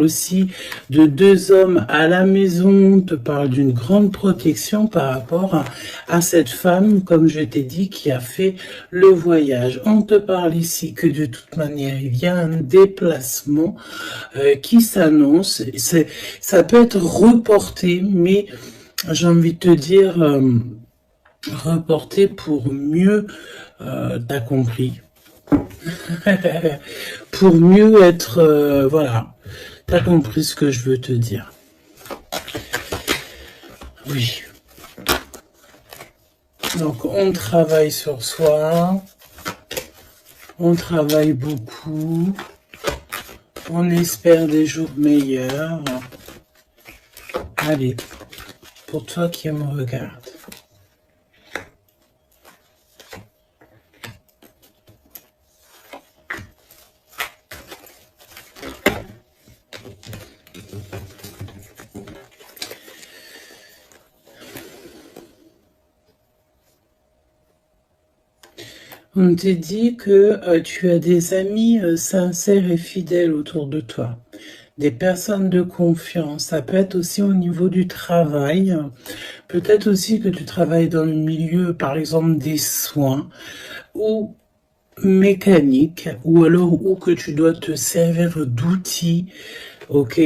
aussi de deux hommes à la maison, te parle d'une grande protection par rapport à cette femme, comme je t'ai dit, qui a fait le voyage. On te parle ici que de toute manière, il y a un déplacement qui s'annonce. Ça peut être reporté, mais j'ai envie de te dire reporté pour mieux, t'as compris, pour mieux être, voilà. T'as compris ce que je veux te dire. Oui. Donc, on travaille sur soi. On travaille beaucoup. On espère des jours meilleurs. Allez, pour toi qui me regarde. On te dit que tu as des amis sincères et fidèles autour de toi, des personnes de confiance. Ça peut être aussi au niveau du travail, peut-être aussi que tu travailles dans le milieu, par exemple, des soins ou mécanique, ou alors ou que tu dois te servir d'outils. Ok,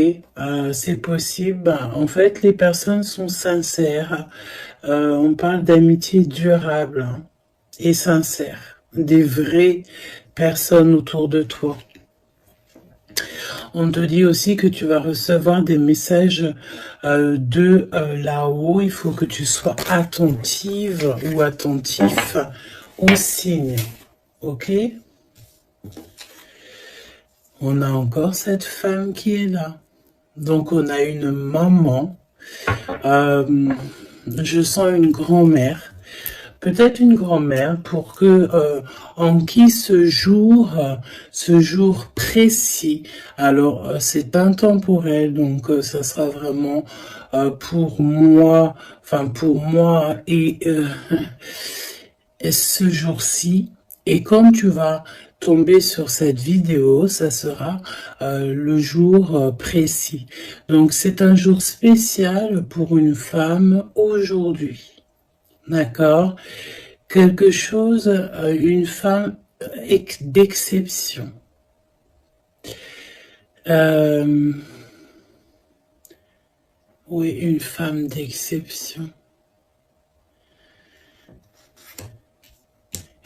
c'est possible. En fait, les personnes sont sincères. On parle d'amitié durable et sincère. Des vraies personnes autour de toi. On te dit aussi que tu vas recevoir des messages de là-haut. Il faut que tu sois attentive ou attentif aux signes. Ok? On a encore cette femme qui est là. Donc on a une maman. Je sens une grand-mère. Peut-être une grand-mère pour que en qui ce jour précis. Alors c'est intemporel, donc ça sera vraiment pour moi, et ce jour-ci. Et quand tu vas tomber sur cette vidéo, ça sera le jour précis. Donc c'est un jour spécial pour une femme aujourd'hui. D'accord? Quelque chose, une femme d'exception. Oui, une femme d'exception.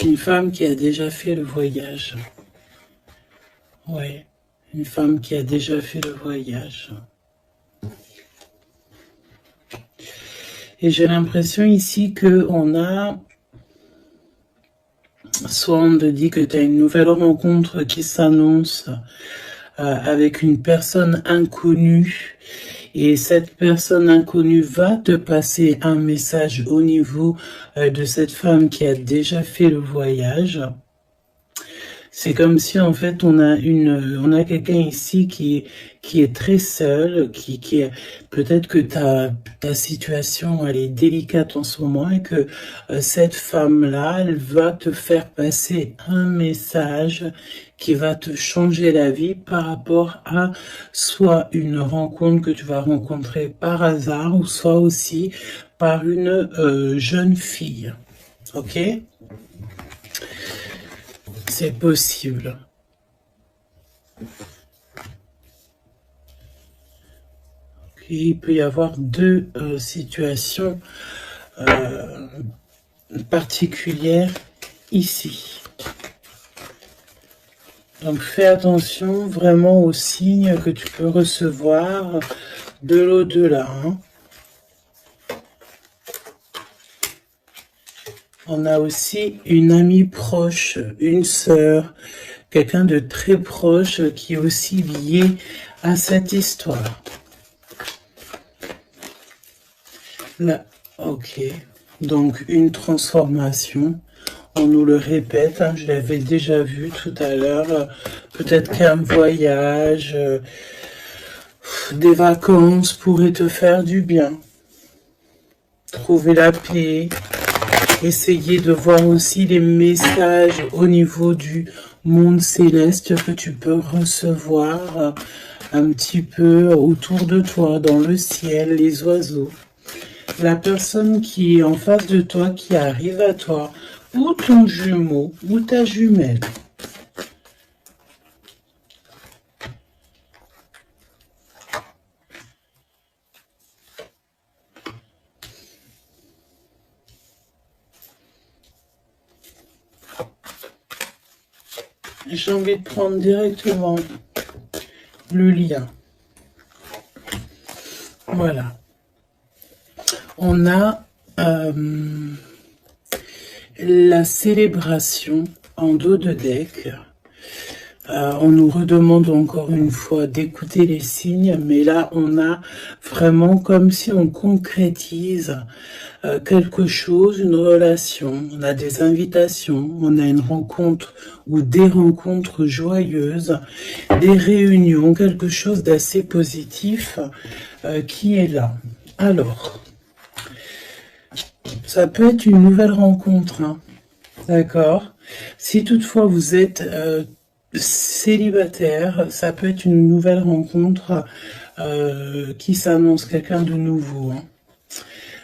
Une femme qui a déjà fait le voyage. Oui, une femme qui a déjà fait le voyage. Et j'ai l'impression ici que on a, soit on te dit que tu as une nouvelle rencontre qui s'annonce avec une personne inconnue, et cette personne inconnue va te passer un message au niveau de cette femme qui a déjà fait le voyage. C'est comme si en fait on a quelqu'un ici qui est très seul, qui est peut-être que ta situation elle est délicate en ce moment et que cette femme-là, elle va te faire passer un message qui va te changer la vie par rapport à soit une rencontre que tu vas rencontrer par hasard ou soit aussi par une jeune fille. Ok ? C'est possible. Okay, il peut y avoir deux situations particulières ici. Donc fais attention vraiment aux signes que tu peux recevoir de l'au-delà. Hein. On a aussi une amie proche, une sœur, quelqu'un de très proche qui est aussi lié à cette histoire. Là, ok. Donc une transformation. On nous le répète, hein, je l'avais déjà vu tout à l'heure. Peut-être qu'un voyage, des vacances pourraient te faire du bien. Trouver la paix. Essayer de voir aussi les messages au niveau du monde céleste que tu peux recevoir un petit peu autour de toi, dans le ciel, les oiseaux. La personne qui est en face de toi, qui arrive à toi, ou ton jumeau, ou ta jumelle. J'ai envie de prendre directement le lien. Voilà. On a la célébration en dos de deck. On nous redemande encore une fois d'écouter les signes, mais là on a vraiment comme si on concrétise quelque chose, une relation, on a des invitations, on a une rencontre ou des rencontres joyeuses, des réunions, quelque chose d'assez positif qui est là. Alors, ça peut être une nouvelle rencontre, hein, d'accord? Si toutefois vous êtes célibataire, ça peut être une nouvelle rencontre qui s'annonce, quelqu'un de nouveau. Hein.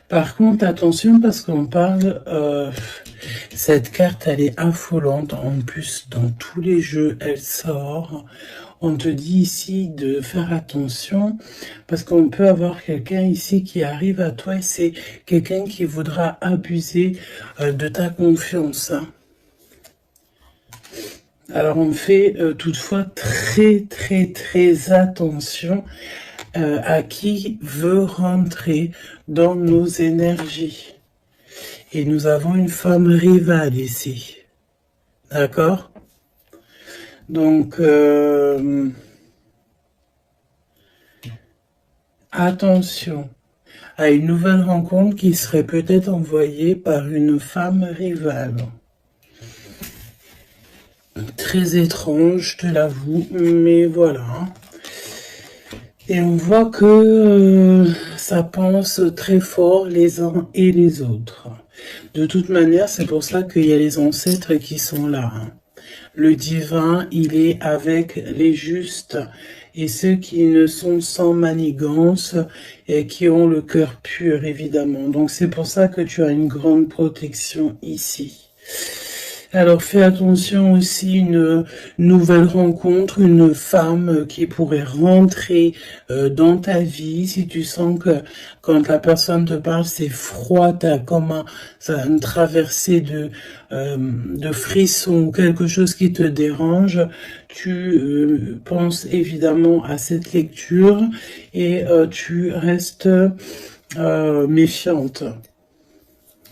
Par contre, attention parce qu'on parle, cette carte elle est affolante, en plus dans tous les jeux elle sort. On te dit ici de faire attention parce qu'on peut avoir quelqu'un ici qui arrive à toi et c'est quelqu'un qui voudra abuser de ta confiance. Hein. Alors on fait toutefois très attention à qui veut rentrer dans nos énergies. Et nous avons une femme rivale ici. D'accord? Donc, attention à une nouvelle rencontre qui serait peut-être envoyée par une femme rivale. Très étrange, je te l'avoue, mais voilà. Et on voit que ça pense très fort les uns et les autres. De toute manière, c'est pour ça qu'il y a les ancêtres qui sont là. Le divin, il est avec les justes et ceux qui ne sont sans manigance et qui ont le cœur pur, évidemment. Donc c'est pour ça que tu as une grande protection ici. Alors fais attention aussi, une nouvelle rencontre, une femme qui pourrait rentrer dans ta vie. Si tu sens que quand la personne te parle, c'est froid, t'as comme une traversée de frissons ou quelque chose qui te dérange, tu penses évidemment à cette lecture et tu restes méfiante.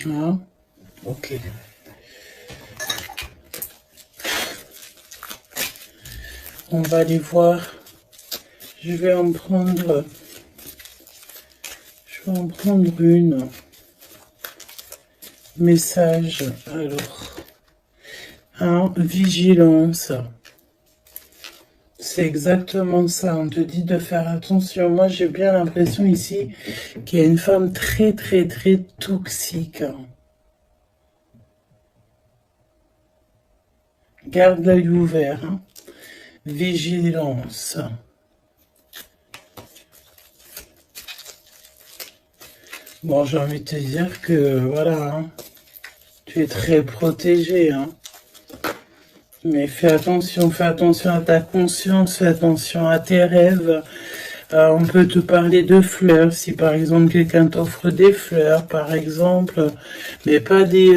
Hein? Ok. On va aller voir. Je vais en prendre une. Message. Alors, vigilance. C'est exactement ça. On te dit de faire attention. Moi, j'ai bien l'impression ici qu'il y a une femme très toxique. Garde l'œil ouvert. Hein. Vigilance. Bon, j'ai envie de te dire que, voilà, hein, tu es très protégé, hein. Mais fais attention à ta conscience, fais attention à tes rêves. On peut te parler de fleurs, si par exemple quelqu'un t'offre des fleurs, par exemple, mais pas du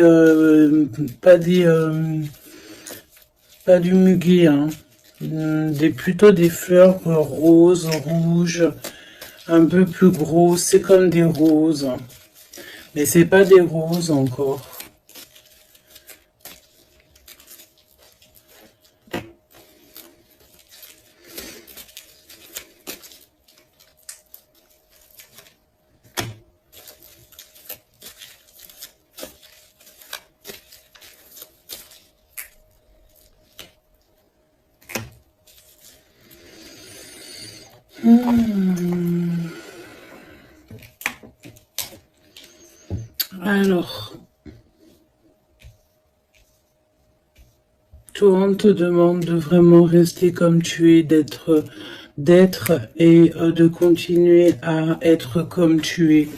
muguet, hein. Plutôt des fleurs roses, rouges, un peu plus grosses, c'est comme des roses. Mais c'est pas des roses encore. Alors, toi, on te demande de vraiment rester comme tu es, d'être d'être et de continuer à être comme tu es,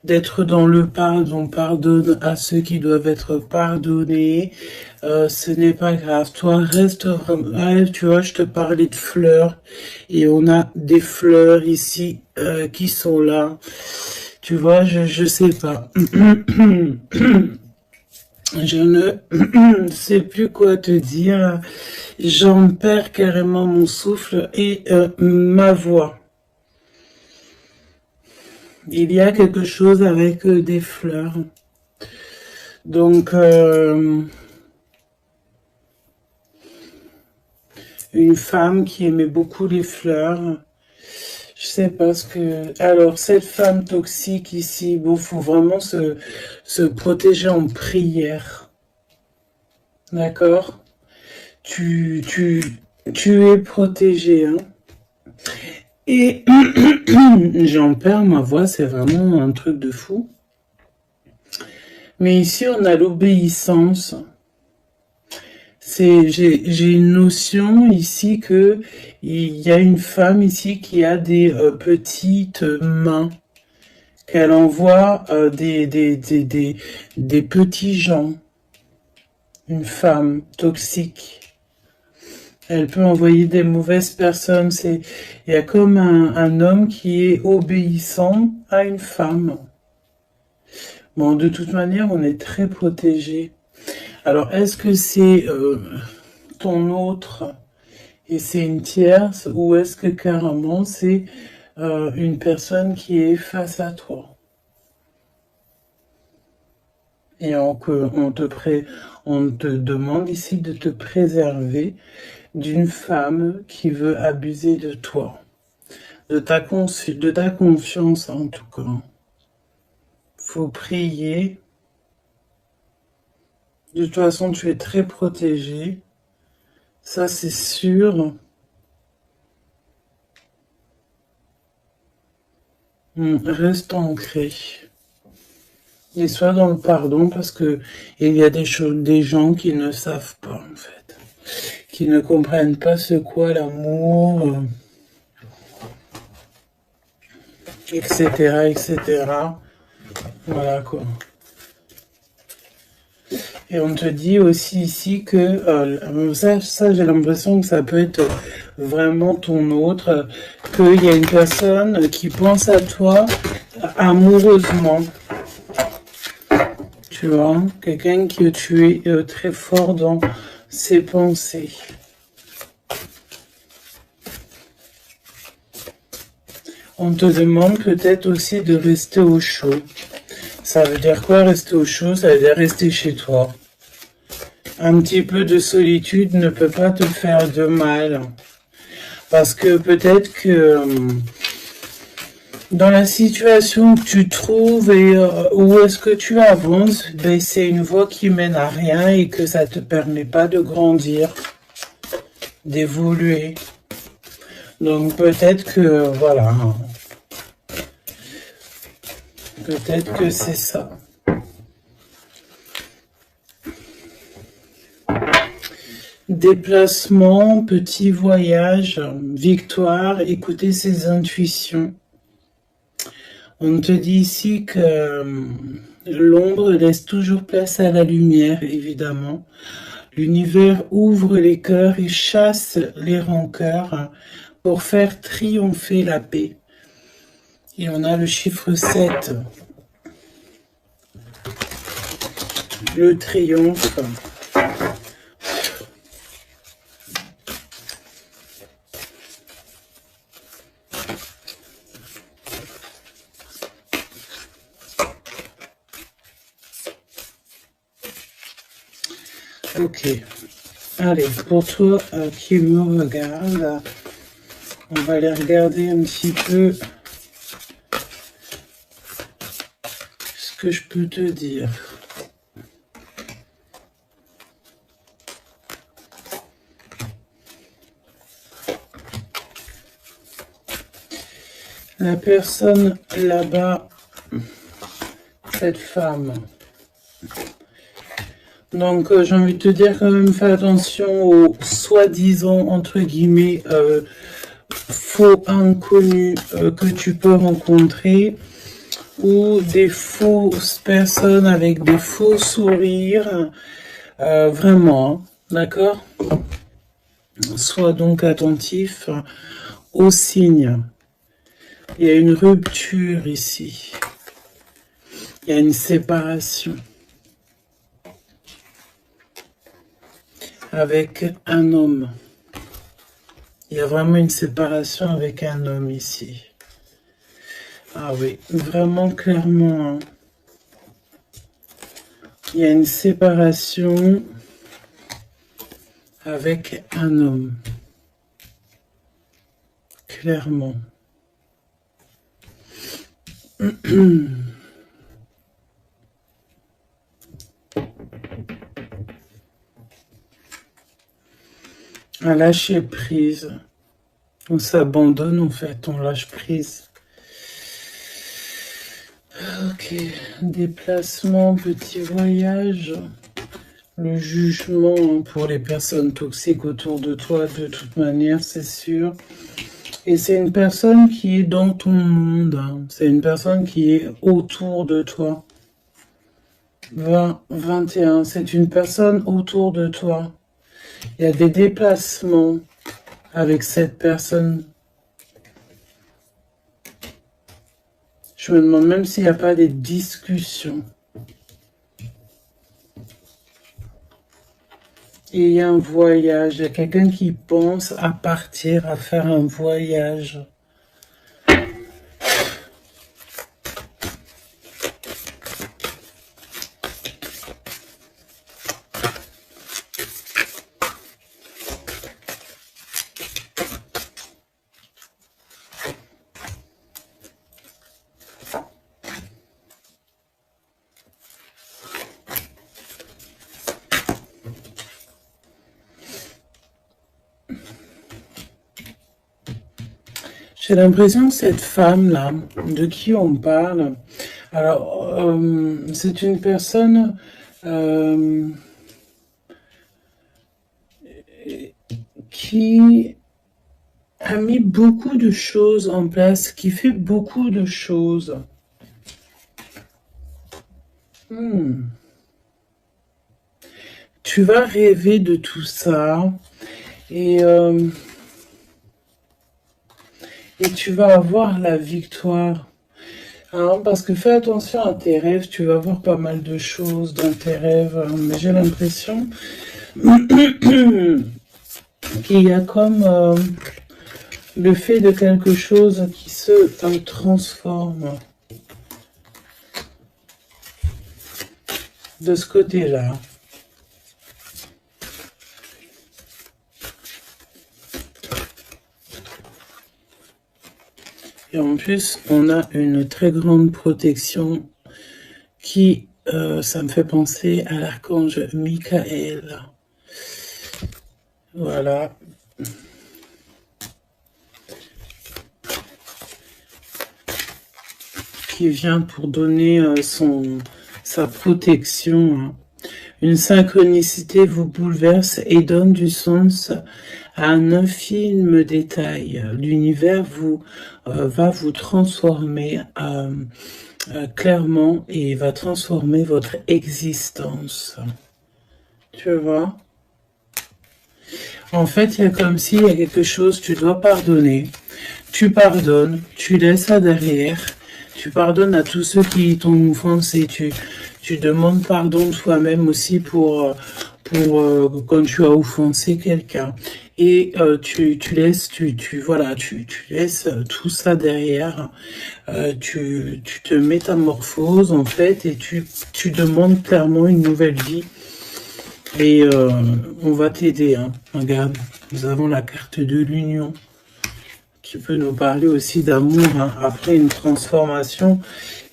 d'être dans le pardon. Pardonne à ceux qui doivent être pardonnés. Ce n'est pas grave. Toi, reste... tu vois, je te parlais de fleurs. Et on a des fleurs ici qui sont là. Tu vois, je sais pas. Je ne sais plus quoi te dire. J'en perds carrément mon souffle et ma voix. Il y a quelque chose avec des fleurs. Donc, une femme qui aimait beaucoup les fleurs. Je sais pas ce que... Alors, cette femme toxique ici, bon, faut vraiment se protéger en prière. D'accord? Tu es protégé, hein? Et j'en perds ma voix, c'est vraiment un truc de fou. Mais ici, on a l'obéissance. J'ai une notion ici que il y a une femme ici qui a des petites mains, qu'elle envoie des petits gens. Une femme toxique. Elle peut envoyer des mauvaises personnes. Il y a comme un homme qui est obéissant à une femme. Bon, de toute manière, on est très protégé. Alors, est-ce que c'est ton autre et c'est une tierce, ou est-ce que carrément c'est une personne qui est face à toi? Et on te demande ici de te préserver d'une femme qui veut abuser de toi, de ta confiance en tout cas. Faut prier. De toute façon, tu es très protégé. Ça, c'est sûr. Reste ancré. Et sois dans le pardon parce que il y a des gens qui ne savent pas, en fait. Qui ne comprennent pas ce qu'est l'amour, etc., etc. Voilà, quoi. Et on te dit aussi ici que, ça j'ai l'impression que ça peut être vraiment ton autre, qu'il y a une personne qui pense à toi amoureusement. Tu vois, quelqu'un que tu es très fort dans ses pensées. On te demande peut-être aussi de rester au chaud. Ça veut dire quoi rester au chaud? Ça veut dire rester chez toi. Un petit peu de solitude ne peut pas te faire de mal. Parce que peut-être que dans la situation que tu trouves et où est-ce que tu avances, ben, c'est une voie qui mène à rien et que ça te permet pas de grandir, d'évoluer. Donc peut-être que, voilà, peut-être que c'est ça. Déplacement, petit voyage, victoire, écouter ses intuitions. On te dit ici que l'ombre laisse toujours place à la lumière, évidemment. L'univers ouvre les cœurs et chasse les rancœurs pour faire triompher la paix. Et on a le chiffre 7. Le triomphe. Ok. Allez, pour toi qui me regarde, on va aller regarder un petit peu ce que je peux te dire. La personne là-bas, cette femme. Donc j'ai envie de te dire quand même, fais attention aux soi-disant, entre guillemets, faux inconnus que tu peux rencontrer, ou des fausses personnes avec des faux sourires, vraiment, d'accord? Sois donc attentif aux signes. Il y a une rupture ici. Il y a une séparation avec un homme. Il y a vraiment une séparation avec un homme ici. Ah oui, vraiment clairement. Hein. Il y a une séparation avec un homme. Clairement. Un lâcher prise. On s'abandonne en fait, on lâche prise. Ok, déplacement, petit voyage. Le jugement pour les personnes toxiques autour de toi, de toute manière, c'est sûr. Et c'est une personne qui est dans ton monde. Hein. C'est une personne qui est autour de toi. 20, 21, c'est une personne autour de toi. Il y a des déplacements avec cette personne. Je me demande même s'il n'y a pas des discussions. Et il y a un voyage. Il y a quelqu'un qui pense à partir, à faire un voyage. J'ai l'impression que cette femme-là, de qui on parle, alors, c'est une personne qui a mis beaucoup de choses en place, qui fait beaucoup de choses. Tu vas rêver de tout ça et tu vas avoir la victoire. Hein, parce que fais attention à tes rêves, tu vas voir pas mal de choses dans tes rêves. Mais j'ai l'impression qu'il y a comme le fait de quelque chose qui se transforme de ce côté-là. Et en plus, on a une très grande protection qui, ça me fait penser à l'archange Michael. Voilà. Qui vient pour donner sa protection. Hein. Une synchronicité vous bouleverse et donne du sens à un infime détail. L'univers va vous transformer clairement et va transformer votre existence. Tu vois? En fait, il y a comme s'il y a quelque chose, tu dois pardonner. Tu pardonnes, tu laisses ça derrière. Tu pardonnes à tous ceux qui t'ont offensé. Tu demandes pardon toi-même aussi pour quand tu as offensé quelqu'un. Et tu laisses, voilà, tu laisses tout ça derrière. Tu te métamorphoses en fait et tu demandes clairement une nouvelle vie. Et on va t'aider. Hein. Regarde, nous avons la carte de l'union qui peut nous parler aussi d'amour hein, après une transformation.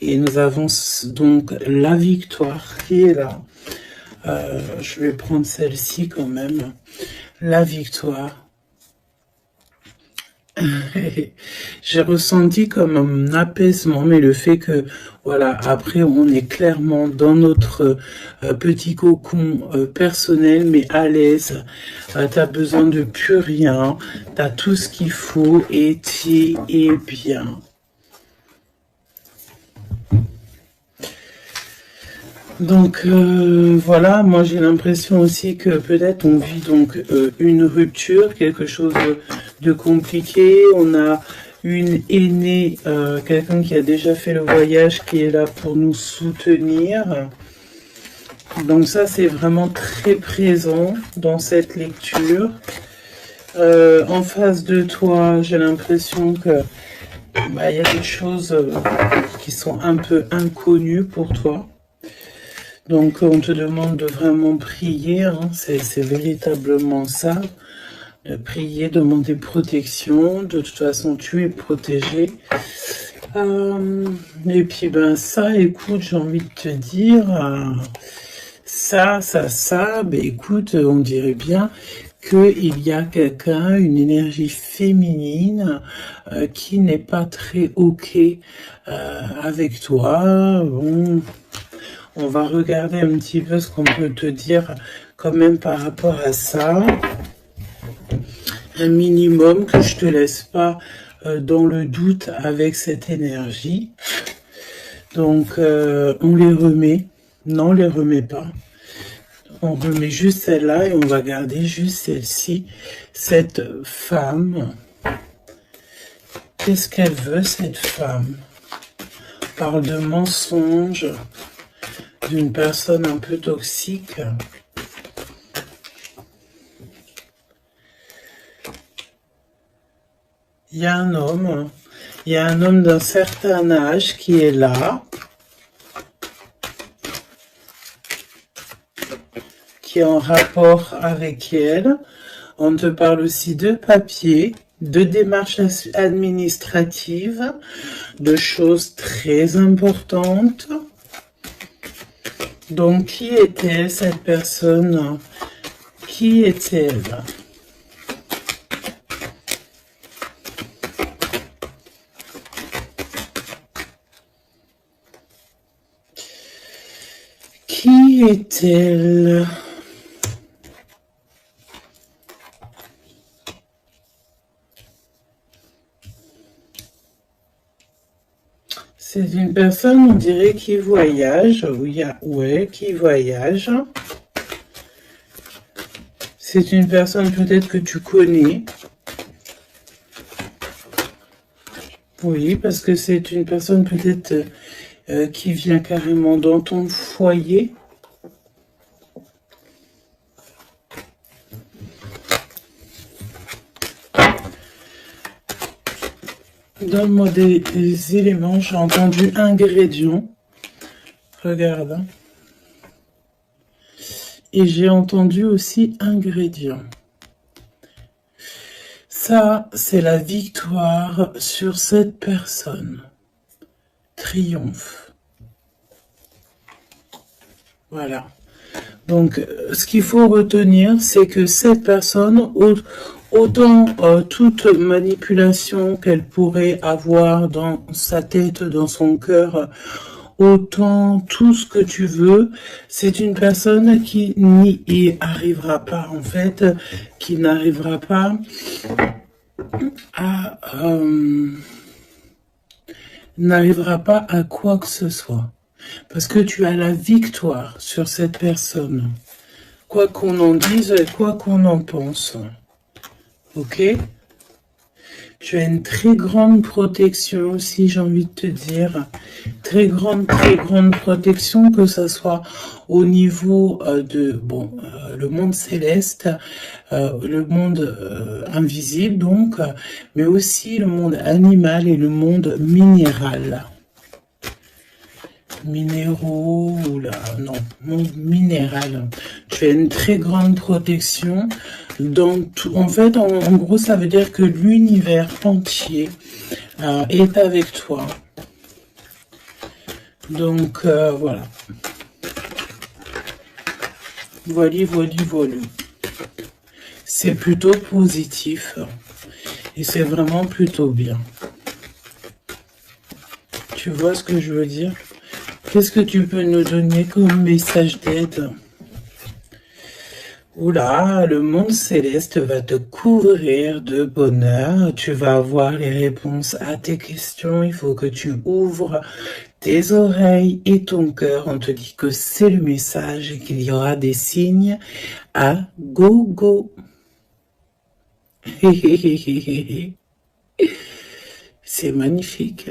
Et nous avons donc la victoire qui est là. Je vais prendre celle-ci quand même. La victoire. J'ai ressenti comme un apaisement, mais le fait que, voilà, après, on est clairement dans notre petit cocon personnel, mais à l'aise. T'as besoin de plus rien. T'as tout ce qu'il faut et tu es bien. Donc voilà, moi j'ai l'impression aussi que peut-être on vit donc une rupture, quelque chose de compliqué. On a une aînée, quelqu'un qui a déjà fait le voyage, qui est là pour nous soutenir. Donc ça c'est vraiment très présent dans cette lecture. En face de toi, j'ai l'impression que il y a des choses qui sont un peu inconnues pour toi. Donc on te demande de vraiment prier, hein, c'est véritablement ça. Prier, demander protection, de toute façon tu es protégé. Et puis ben ça, écoute, j'ai envie de te dire, ça, ben écoute, on dirait bien qu'il y a quelqu'un, une énergie féminine qui n'est pas très ok avec toi. Bon, on va regarder un petit peu ce qu'on peut te dire quand même par rapport à ça. Un minimum que je te laisse pas dans le doute avec cette énergie. Donc on les remet. Non, on les remet pas. On remet juste celle-là et on va garder juste celle-ci. Cette femme. Qu'est-ce qu'elle veut, cette femme? On parle de mensonge, d'une personne un peu toxique. Il y a un homme d'un certain âge qui est là, qui est en rapport avec elle. On te parle aussi de papier, de démarches administratives, de choses très importantes. Donc, qui est-elle, cette personne? Qui est-elle? Qui est-elle? C'est une personne, on dirait, qui voyage. Ouais, qui voyage. C'est une personne peut-être que tu connais. Oui, parce que c'est une personne peut-être qui vient carrément dans ton foyer. Donne-moi des éléments. J'ai entendu ingrédients. Regarde. Et j'ai entendu aussi ingrédients. Ça, c'est la victoire sur cette personne. Triomphe. Voilà. Donc, ce qu'il faut retenir, c'est que cette personne, autant toute manipulation qu'elle pourrait avoir dans sa tête, dans son cœur, autant tout ce que tu veux, c'est une personne qui n'y arrivera pas, en fait, qui n'arrivera pas à quoi que ce soit. Parce que tu as la victoire sur cette personne. Quoi qu'on en dise, quoi qu'on en pense. Ok? Tu as une très grande protection aussi, j'ai envie de te dire. Très grande protection, que ce soit au niveau le monde céleste, le monde invisible donc, mais aussi le monde animal et le monde minéral. Minéraux, monde minéral. Tu as une très grande protection. En fait, en gros, ça veut dire que l'univers entier est avec toi. Donc, voilà. Voilà. C'est plutôt positif. Et c'est vraiment plutôt bien. Tu vois ce que je veux dire? Qu'est-ce que tu peux nous donner comme message d'aide? Oula, le monde céleste va te couvrir de bonheur. Tu vas avoir les réponses à tes questions. Il faut que tu ouvres tes oreilles et ton cœur. On te dit que c'est le message et qu'il y aura des signes à gogo. C'est magnifique.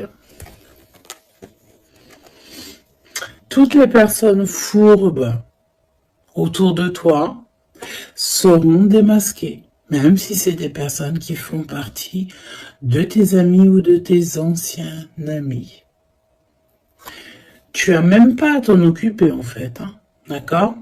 Toutes les personnes fourbes autour de toi seront démasquées, même si c'est des personnes qui font partie de tes amis ou de tes anciens amis. Tu as même pas à t'en occuper en fait, hein. D'accord?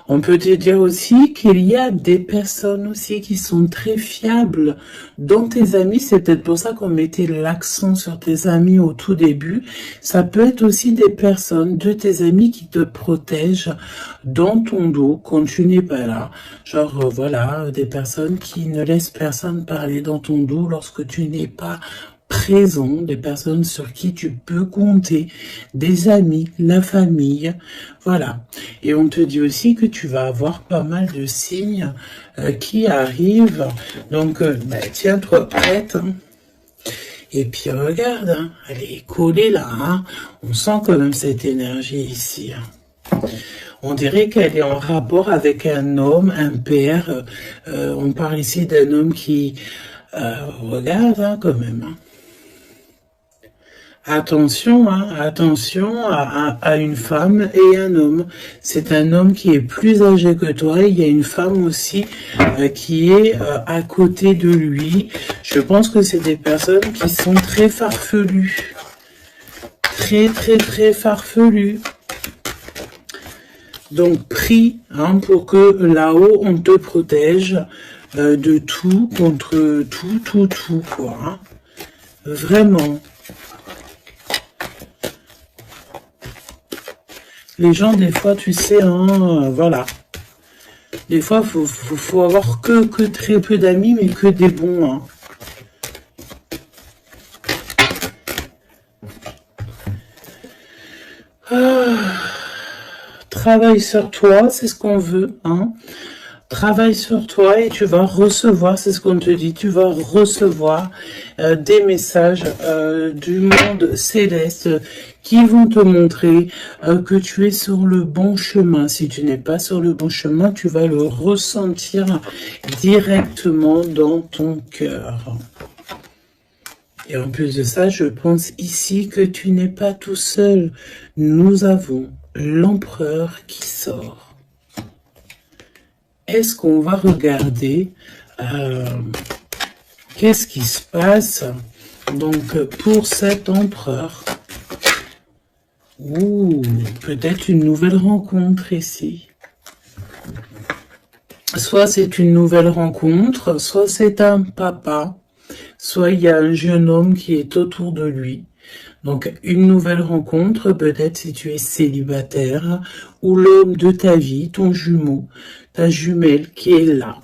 On peut te dire aussi qu'il y a des personnes aussi qui sont très fiables dans tes amis. C'est peut-être pour ça qu'on mettait l'accent sur tes amis au tout début. Ça peut être aussi des personnes de tes amis qui te protègent dans ton dos quand tu n'es pas là. Genre, voilà, des personnes qui ne laissent personne parler dans ton dos lorsque tu n'es pas présent, des personnes sur qui tu peux compter, des amis, la famille, voilà. Et on te dit aussi que tu vas avoir pas mal de signes qui arrivent, donc tiens-toi prête, hein. Et puis regarde, hein, elle est collée là, hein. On sent quand même cette énergie ici, hein. On dirait qu'elle est en rapport avec un homme, un père, on parle ici d'un homme qui, regarde hein, quand même, hein. Attention, hein, attention à une femme et un homme. C'est un homme qui est plus âgé que toi. Il y a une femme aussi qui est à côté de lui. Je pense que c'est des personnes qui sont très farfelues. Très farfelues. Donc prie hein, pour que là-haut on te protège de tout, contre tout, quoi. Hein. Vraiment. Les gens, des fois, tu sais, hein, voilà. Des fois, faut avoir que très peu d'amis, mais que des bons. Hein. Travaille sur toi, c'est ce qu'on veut. Hein. Travaille sur toi et tu vas recevoir, c'est ce qu'on te dit, tu vas recevoir des messages du monde céleste qui vont te montrer que tu es sur le bon chemin. Si tu n'es pas sur le bon chemin, tu vas le ressentir directement dans ton cœur. Et en plus de ça, je pense ici que tu n'es pas tout seul. Nous avons l'empereur qui sort. Est-ce qu'on va regarder qu'est-ce qui se passe donc pour cet empereur? Ouh, peut-être une nouvelle rencontre ici. Soit c'est une nouvelle rencontre, soit c'est un papa, soit il y a un jeune homme qui est autour de lui. Donc, une nouvelle rencontre, peut-être si tu es célibataire, ou l'homme de ta vie, ton jumeau, ta jumelle qui est là.